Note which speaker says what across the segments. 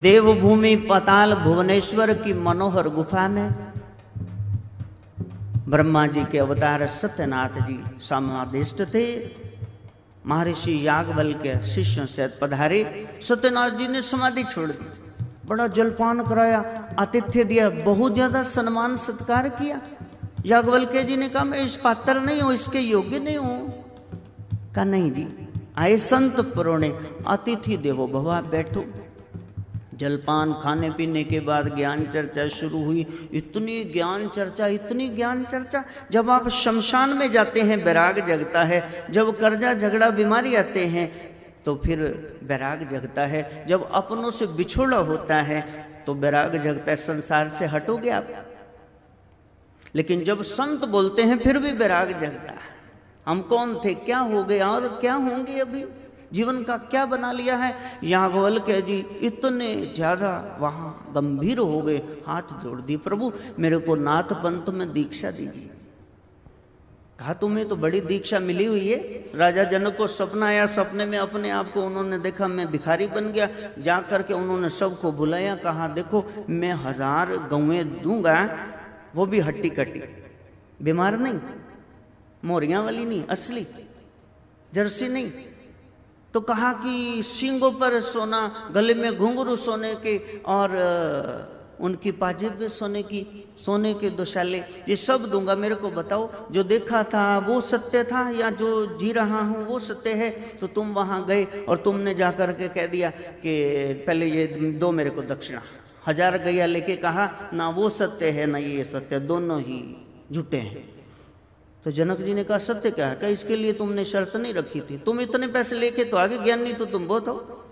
Speaker 1: देवभूमि पाताल भुवनेश्वर की मनोहर गुफा में ब्रह्मा जी के अवतार सत्यनाथ जी समादिष्ट थे। महर्षि याज्ञवल्क्य के शिष्यों से पधारे। सत्यनाथ जी ने समाधि छोड़ दी, बड़ा जलपान कराया, आतिथ्य दिया, बहुत ज्यादा सम्मान सत्कार किया। याज्ञवल्क्य जी ने कहा मैं इस पात्र नहीं हूं, इसके योग्य नहीं हूं। कहा नहीं जी, आए संत पुरोने, अतिथि देवो भव, बैठो। जलपान खाने पीने के बाद ज्ञान चर्चा शुरू हुई। इतनी ज्ञान चर्चा, इतनी ज्ञान चर्चा। जब आप शमशान में जाते हैं वैराग जगता है, जब कर्जा झगड़ा बीमारी आते हैं तो फिर वैराग जगता है, जब अपनों से बिछोड़ा होता है तो वैराग जगता है, संसार से हटोगे आप। लेकिन जब संत बोलते हैं फिर भी वैराग जगता है। हम कौन थे, क्या हो गए और क्या होंगे, अभी जीवन का क्या बना लिया है। याज्ञवल्क्य जी इतने ज्यादा वहां गंभीर हो गए, हाथ जोड़ दिए, प्रभु मेरे को नाथ पंथ में दीक्षा दीजिए। कहा तुम्हें तो बड़ी दीक्षा मिली हुई है। राजा जनक को सपना आया, सपने में अपने आप को उन्होंने देखा मैं भिखारी बन गया। जा करके उन्होंने सबको बुलाया, कहा देखो मैं 1000 गौएं दूंगा, वो भी हट्टी कट्टी, बीमार नहीं, मोरियां वाली नहीं, असली जर्सी नहीं। तो कहा कि सींगों पर सोना, गले में घुंघरू सोने के, और उनकी पाजेब में सोने के दुशाले, ये सब दूंगा। मेरे को बताओ जो देखा था वो सत्य था या जो जी रहा हूँ वो सत्य है। तो तुम वहाँ गए और तुमने जा कर के कह दिया कि पहले ये दो मेरे को दक्षिणा। 1000 गैया लेके कहा ना वो सत्य है ना ये सत्य, दोनों ही झूठे हैं। तो जनक जी ने कहा सत्य क्या है? क्या इसके लिए तुमने शर्त नहीं रखी थी? तुम इतने पैसे लेके तो आगे, ज्ञानी तो तुम बहुत हो,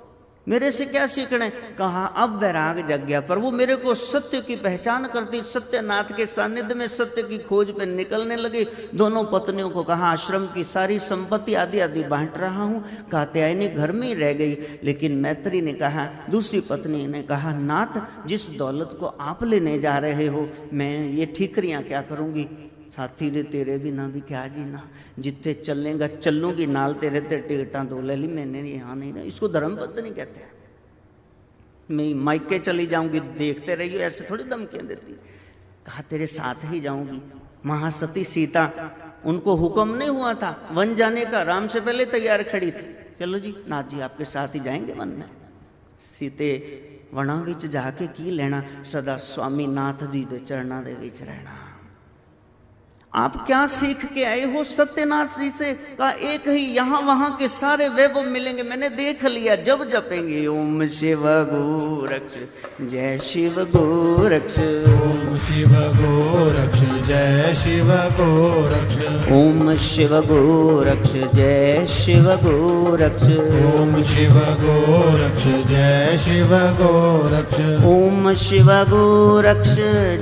Speaker 1: मेरे से क्या सीखना है? कहा अब वैराग जग गया, प्रभु मेरे को सत्य की पहचान करती। सत्यनाथ के सानिध्य में सत्य की खोज पे निकलने लगे। दोनों पत्नियों को कहा आश्रम की सारी संपत्ति आदि आदि बांट रहा हूँ। कात्यायनी घर में ही रह गई, लेकिन मैत्री ने कहा, दूसरी पत्नी ने कहा नाथ जिस दौलत को आप लेने जा रहे हो मैं ये ठीकरियाँ क्या करूँगी? साथी रे तेरे बिना भी क्या जीना, जितने चलेगा चलूंगी नाल तेरे ते टिकटा दो ले ली मैंने, यहाँ नहीं रहा। इसको धर्म पत्नी कहते हैं। मैं मायके चली जाऊंगी, देखते रहिए, ऐसे थोड़ी धमकियां देती। कहा तेरे साथ ही जाऊंगी। महासती सीता, उनको हुक्म नहीं हुआ था वन जाने का, राम से पहले तैयार खड़ी थी। चलो जी नाथ जी आपके साथ ही जाएंगे वन में। सीते वना विच जाके की लेना, सदा स्वामी नाथ जी दे चरणा दे विच रहना। आप क्या सीख के आए हो सत्यनाथ जी से? कहा एक ही, यहाँ वहां के सारे वैभव मिलेंगे, मैंने देख लिया। जब जपेंगे ओम शिव गोरक्ष जय शिव गोरक्ष,
Speaker 2: ओम शिव गोरक्ष जय शिव गोरक्ष,
Speaker 1: ओम शिव गोरक्ष जय शिव गोरक्ष,
Speaker 2: ओम शिव गोरक्ष जय शिव गोरक्ष,
Speaker 1: ओम शिव गोरक्ष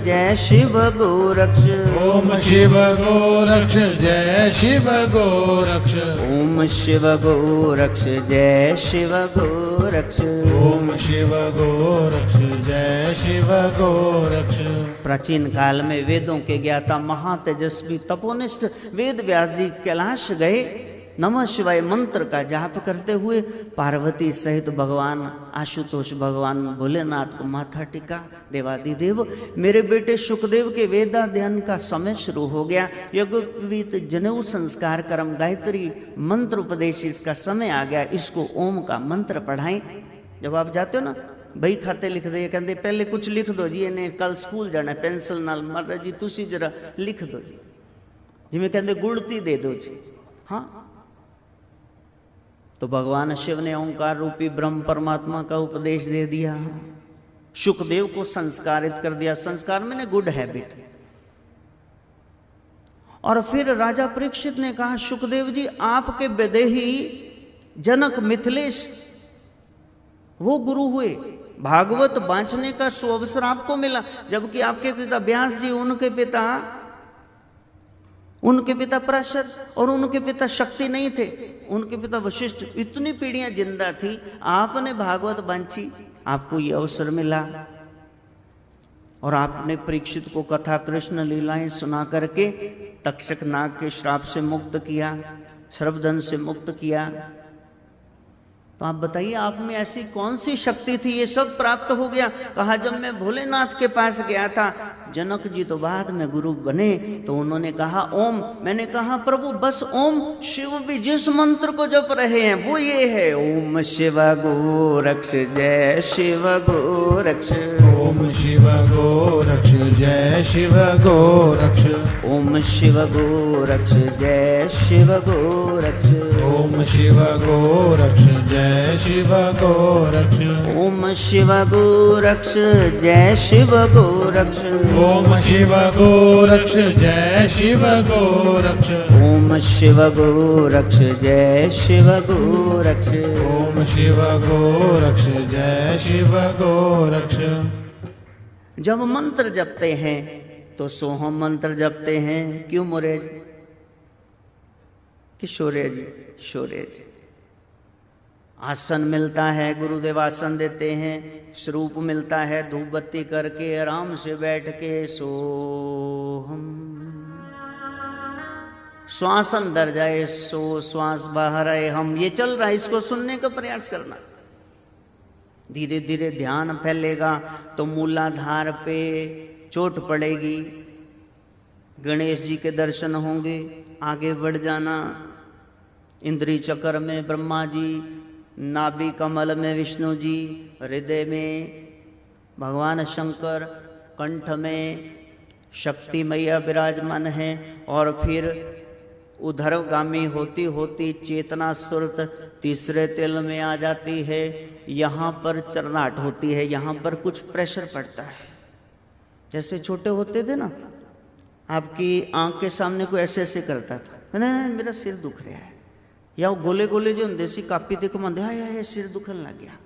Speaker 1: जय शिव गोरक्ष,
Speaker 2: ओम शिव गोरक्ष जय शिव गोरक्ष,
Speaker 1: ओम शिव गोरक्ष जय शिव गोरक्ष,
Speaker 2: ओम शिव गोरक्ष जय शिव गोरक्ष।
Speaker 1: प्राचीन काल में वेदों के ज्ञाता महातेजस्वी तपोनिष्ठ वेद व्यास जी कैलाश गए। नमः शिवाय मंत्र का जाप करते हुए पार्वती सहित भगवान आशुतोष, भगवान भोलेनाथ को माथा टिका। देवादिदेव मेरे बेटे सुखदेव के वेदाध्ययन का समय शुरू हो गया। यज्ञोपवीत जनेऊ संस्कार कर्म गायत्री मंत्र उपदेश इसका समय आ गया। इसको ओम का मंत्र पढ़ाएं। जब आप जाते हो ना बही खाते लिख दे, कहते पहले कुछ लिख दो जी, इन्हें कल स्कूल जाना है, पेंसिल नाल महाराज जी तुसी जरा लिख दो जी, जिमें कहते गुड़ती दे दो जी। हाँ, तो भगवान शिव ने ओंकार रूपी ब्रह्म परमात्मा का उपदेश दे दिया, सुखदेव को संस्कारित कर दिया। संस्कार में गुड हैबिट। और फिर राजा परीक्षित ने कहा सुखदेव जी आपके विदेही जनक मिथिलेश वो गुरु हुए, भागवत बांचने का सुअवसर आपको मिला, जबकि आपके पिता व्यास जी, उनके पिता पराशर और उनके पिता शक्ति नहीं थे, उनके पिता वशिष्ठ। इतनी पीढ़ियां जिंदा थी, आपने भागवत बांची, आपको ये अवसर मिला। और आपने परीक्षित को कथा कृष्ण लीलाएं सुना करके तक्षक नाग के श्राप से मुक्त किया, सर्वधन से मुक्त किया। तो आप बताइए, आप में ऐसी कौन सी शक्ति थी ये सब प्राप्त हो गया? कहा जब मैं भोलेनाथ के पास गया था, जनक जी तो बाद में गुरु बने, तो उन्होंने कहा ओम। मैंने कहा प्रभु बस ओम, शिव भी जिस मंत्र को जप रहे हैं वो ये है, ओम शिव गोरक्ष जय शिव गोरक्ष,
Speaker 2: ओम शिव गोरक्ष जय शिव गोरक्ष,
Speaker 1: ओम शिव गोरक्ष जय शिव गोरक्ष,
Speaker 2: ओम शिव गोरक्ष जय शिव गोरक्ष,
Speaker 1: ओम शिव गोरक्ष जय शिव गोरक्ष,
Speaker 2: ओम शिव गोरक्ष जय शिव गोरक्ष,
Speaker 1: ओम शिव गोरक्ष जय शिव गोरक्ष,
Speaker 2: ओम शिव गोरक्ष जय शिव गोरक्ष।
Speaker 1: जब मंत्र जपते हैं तो सोहम मंत्र जपते हैं। क्यों मोरे जी? कि शौर्य जी? शौर्य जी। आसन मिलता है, गुरुदेव आसन देते हैं, स्वरूप मिलता है, धूप बत्ती करके आराम से बैठ के सोहम, श्वास अंदर जाए सो, श्वास बाहर आए हम, ये चल रहा है, इसको सुनने का प्रयास करना। धीरे धीरे ध्यान फैलेगा तो मूलाधार पे चोट पड़ेगी, गणेश जी के दर्शन होंगे, आगे बढ़ जाना। इंद्री चक्र में ब्रह्मा जी, नाभि कमल में विष्णु जी, हृदय में भगवान शंकर, कंठ में शक्ति मैया विराजमान है, और फिर उधरगामी होती होती चेतना सुरत तीसरे तिल में आ जाती है। यहाँ पर चरनाट होती है, यहाँ पर कुछ प्रेशर पड़ता है। जैसे छोटे होते थे ना, आपकी आंख के सामने कोई ऐसे ऐसे करता था, नहीं मेरा सिर दुख रहा है, या वो गोले गोले जो देसी कापी देख मंदे आया सिर दुखन लग गया।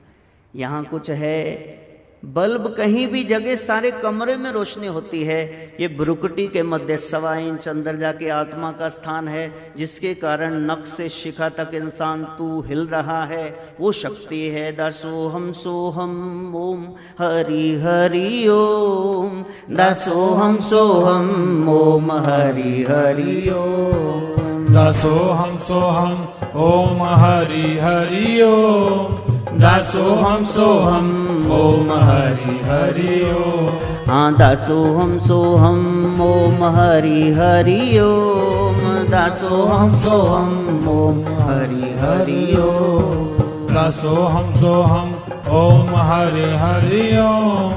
Speaker 1: यहाँ कुछ है, बल्ब कहीं भी जगह सारे कमरे में रोशनी होती है। ये भ्रुकुटी के मध्य 1.25 इंच अंदर जाके आत्मा का स्थान है, जिसके कारण नख से शिखा तक इंसान तू हिल रहा है, वो शक्ति है। दासोहम सोहम ओम हरि हरि ओम, दासोहम सोहम ओम हरि हरि ओम,
Speaker 2: दासोहम सोहम ओम हरि हरि ओम, दासोहम सोहम ओम हरि हरि ओम,
Speaker 1: हाँ दासोहम सोहम ओम हरि हरि ओम, दासोहम सोहम ओम हरि हरि ओम,
Speaker 2: दासोहम सोहम ओम हरि हरि ओम,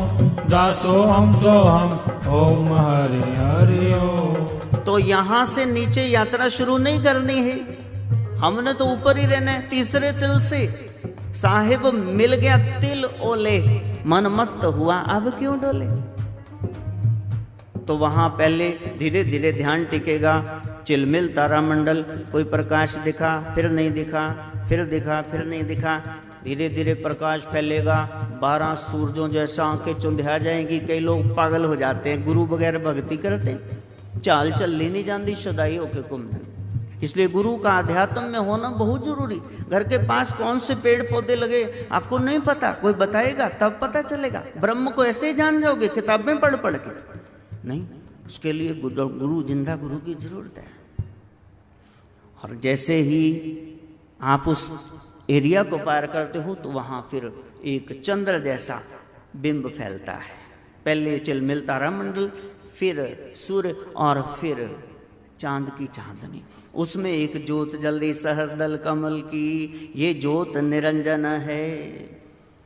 Speaker 2: दासोहम सोहम ओम हरि हरि ओम।
Speaker 1: तो यहाँ से नीचे यात्रा शुरू नहीं करनी है, हमने तो ऊपर ही रहना है। तीसरे तिल से साहिब मिल गया तिल ओले, मन मस्त हुआ, अब क्यों डोले? तो वहां पहले धीरे धीरे ध्यान टिकेगा। चिलमिल तारामंडल, कोई प्रकाश दिखा फिर नहीं दिखा, फिर दिखा फिर नहीं दिखा, धीरे धीरे प्रकाश फैलेगा। 12 सूरजों जैसा आंखें चुंधिया जाएंगी। कई लोग पागल हो जाते हैं, गुरु बगैर भक्ति करते, चाल चल नहीं जाती, सदाई होके घूमते। इसलिए गुरु का अध्यात्म में होना बहुत जरूरी। घर के पास कौन से पेड़ पौधे लगे आपको नहीं पता, कोई बताएगा तब पता चलेगा। ब्रह्म को ऐसे ही जान जाओगे किताबें पढ़ पढ़ के नहीं, उसके लिए गुरु, जिंदा गुरु की जरूरत है। और जैसे ही आप उस एरिया को पार करते हो तो वहां फिर एक चंद्र जैसा बिंब फैलता है। पहले चिलमिल तारामंडल, फिर सूर्य, और फिर चांद की चांदनी। उसमें एक ज्योत जल रही सहस्रदल कमल की। ये ज्योत निरंजन है,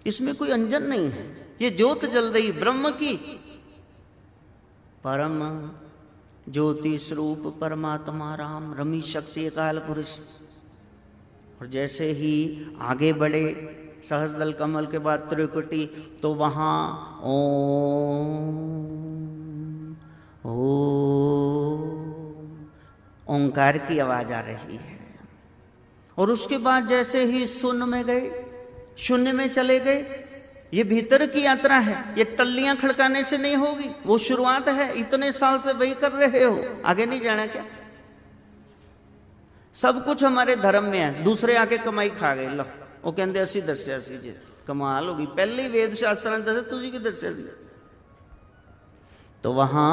Speaker 1: इसमें कोई अंजन नहीं है। ये ज्योत जल रही ब्रह्म की, परम ज्योति स्वरूप परमात्मा राम रमी शक्ति काल पुरुष। और जैसे ही आगे बढ़े सहस्रदल कमल के बाद त्रिकुटी, तो वहाँ ओंकार की आवाज आ रही है। और उसके बाद जैसे ही शून्य में गए, शून्य में चले गए। ये भीतर की यात्रा है, ये टल्लियां खड़काने से नहीं होगी, वो शुरुआत है। इतने साल से वही कर रहे हो, आगे नहीं जाना क्या? सब कुछ हमारे धर्म में है, दूसरे आके कमाई खा गए। लो वो कहते असी दस्या सी जी, कमाल होगी, पहले ही वेद शास्त्र दस तुझी की दस्या सी। तो वहां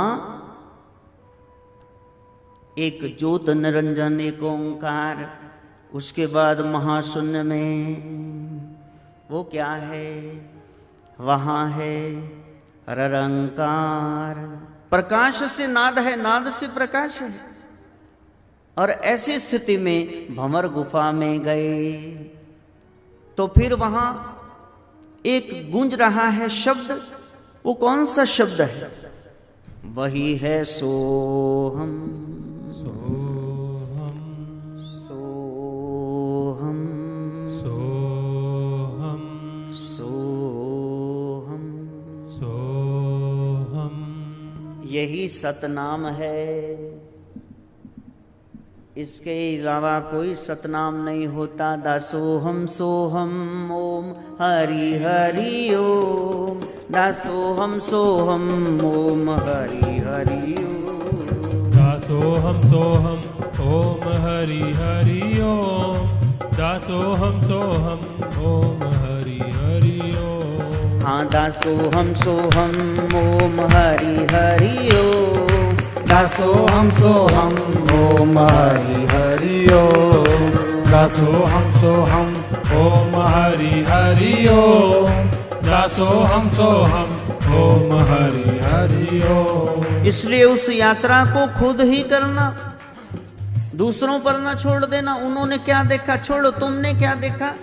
Speaker 1: एक ज्योत निरंजन, एक ओंकार, उसके बाद महाशून्य में वो क्या है? वहाँ है ररंकार। प्रकाश से नाद है, नाद से प्रकाश है। और ऐसी स्थिति में भंवर गुफा में गए तो फिर वहां एक गूंज रहा है शब्द। वो कौन सा शब्द है? वही है सोहम।
Speaker 2: सोहम
Speaker 1: सोहम
Speaker 2: सोहम
Speaker 1: सोहम।
Speaker 2: सोहम।
Speaker 1: यही सतनाम है। इसके अलावा कोई सतनाम नहीं होता। दासोहम सोहम ओम हरि हरि ओम। दासोहम सोहम ओम हरि हरि ओम।
Speaker 2: दासोहम सोहम ओम हरि हरि ओम। दासोहम सोहम ओम हरि हरि ओम।
Speaker 1: हाँ, दासोहम सोहम ओम हरि हरि ओम।
Speaker 2: दासोहम सोहम ओम हरि हरि ओम। दासोहम सोहम ओम हरि हरि ओम। दासोहम सोहम ओम हरि हरि ओम।
Speaker 1: इसलिए उस यात्रा को खुद ही करना, दूसरों पर ना छोड़ देना। उन्होंने क्या देखा छोड़ो, तुमने क्या देखा?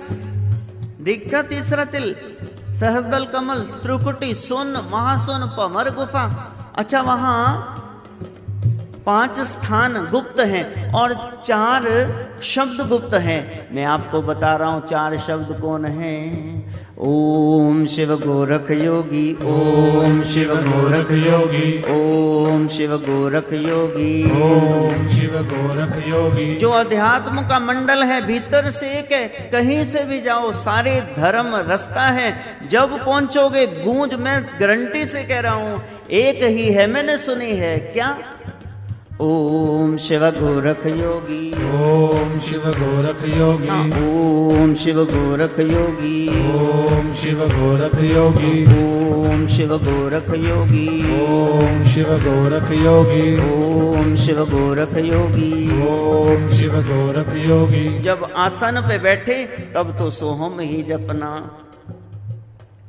Speaker 1: देखा तीसरा तिल, सहस्दल कमल, त्रिकुटी, सोन, महासोन, भंवर गुफा। अच्छा, वहां 5 स्थान गुप्त हैं और 4 शब्द गुप्त हैं। मैं आपको बता रहा हूं 4 शब्द कौन हैं। ओम शिव गोरख योगी,
Speaker 2: ओम शिव गोरख योगी,
Speaker 1: ओम शिव गोरख योगी,
Speaker 2: ओम शिव गोरख योगी।
Speaker 1: जो अध्यात्म का मंडल है, भीतर से एक है। कहीं से भी जाओ, सारे धर्म रास्ता है। जब पहुंचोगे गूंज, मैं गारंटी से कह रहा हूं, एक ही है, मैंने सुनी है। क्या? ओम शिव गोरख योगी,
Speaker 2: ओम शिव गोरख योगी,
Speaker 1: ओम शिव गोरख योगी,
Speaker 2: ओम शिव गोरख योगी,
Speaker 1: ओम शिव गोरख योगी,
Speaker 2: ओम शिव गोरख योगी,
Speaker 1: ओम शिव गोरख योगी,
Speaker 2: ओम शिव गोरख योगी।
Speaker 1: जब आसन पे बैठे तब तो सोहम ही जपना,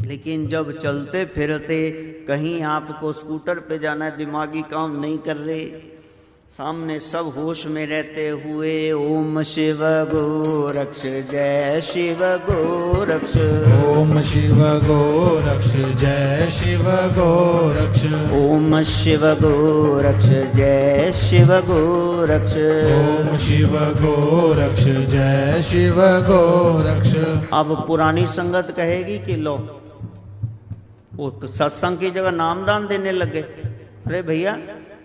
Speaker 1: लेकिन जब चलते फिरते कहीं आपको स्कूटर पे जाना है, दिमागी काम नहीं कर रहे, सामने सब होश में रहते हुए ओम शिव गोरक्ष जय शिव गोरक्ष,
Speaker 2: ओम शिव गोरक्ष जय शिव गोरक्ष,
Speaker 1: ओम शिव गोरक्ष जय शिव गोरक्ष,
Speaker 2: ओम शिव गोरक्ष जय शिव गोरक्ष।
Speaker 1: अब पुरानी संगत कहेगी कि लो वो सत्संग की जगह नामदान देने लगे। अरे भैया,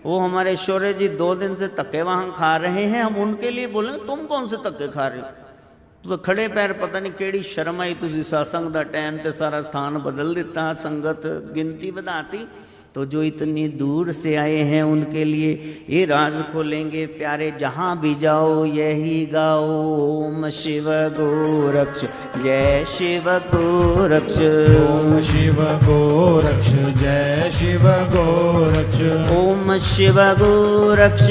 Speaker 1: वो हमारे ऐश्वर्य जी 2 दिन से धक्के वहां खा रहे हैं, हम उनके लिए बोले तुम कौन से धक्के खा रहे हो? तो खड़े पैर पता नहीं केड़ी शर्म आई, तुझी सत्संग दा टाइम ते सारा स्थान बदल दिता, संगत गिनती बढ़ाती। तो जो इतनी दूर से आए हैं उनके लिए ये राज खोलेंगे प्यारे, जहां भी जाओ यही गाओ ओम शिव गोरक्ष जय शिव गोरक्ष,
Speaker 2: ओम शिव गोरक्ष जय शिव गोरक्ष,
Speaker 1: ओम शिव गोरक्ष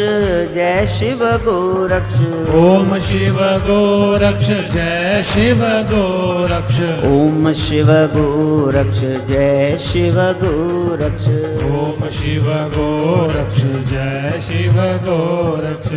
Speaker 1: जय शिव गोरक्ष,
Speaker 2: ओम शिव गोरक्ष जय शिव गोरक्ष,
Speaker 1: ओम शिव गोरक्ष जय शिव गोरक्ष,
Speaker 2: ओम शिव गोरक्ष जय शिव गोरक्ष।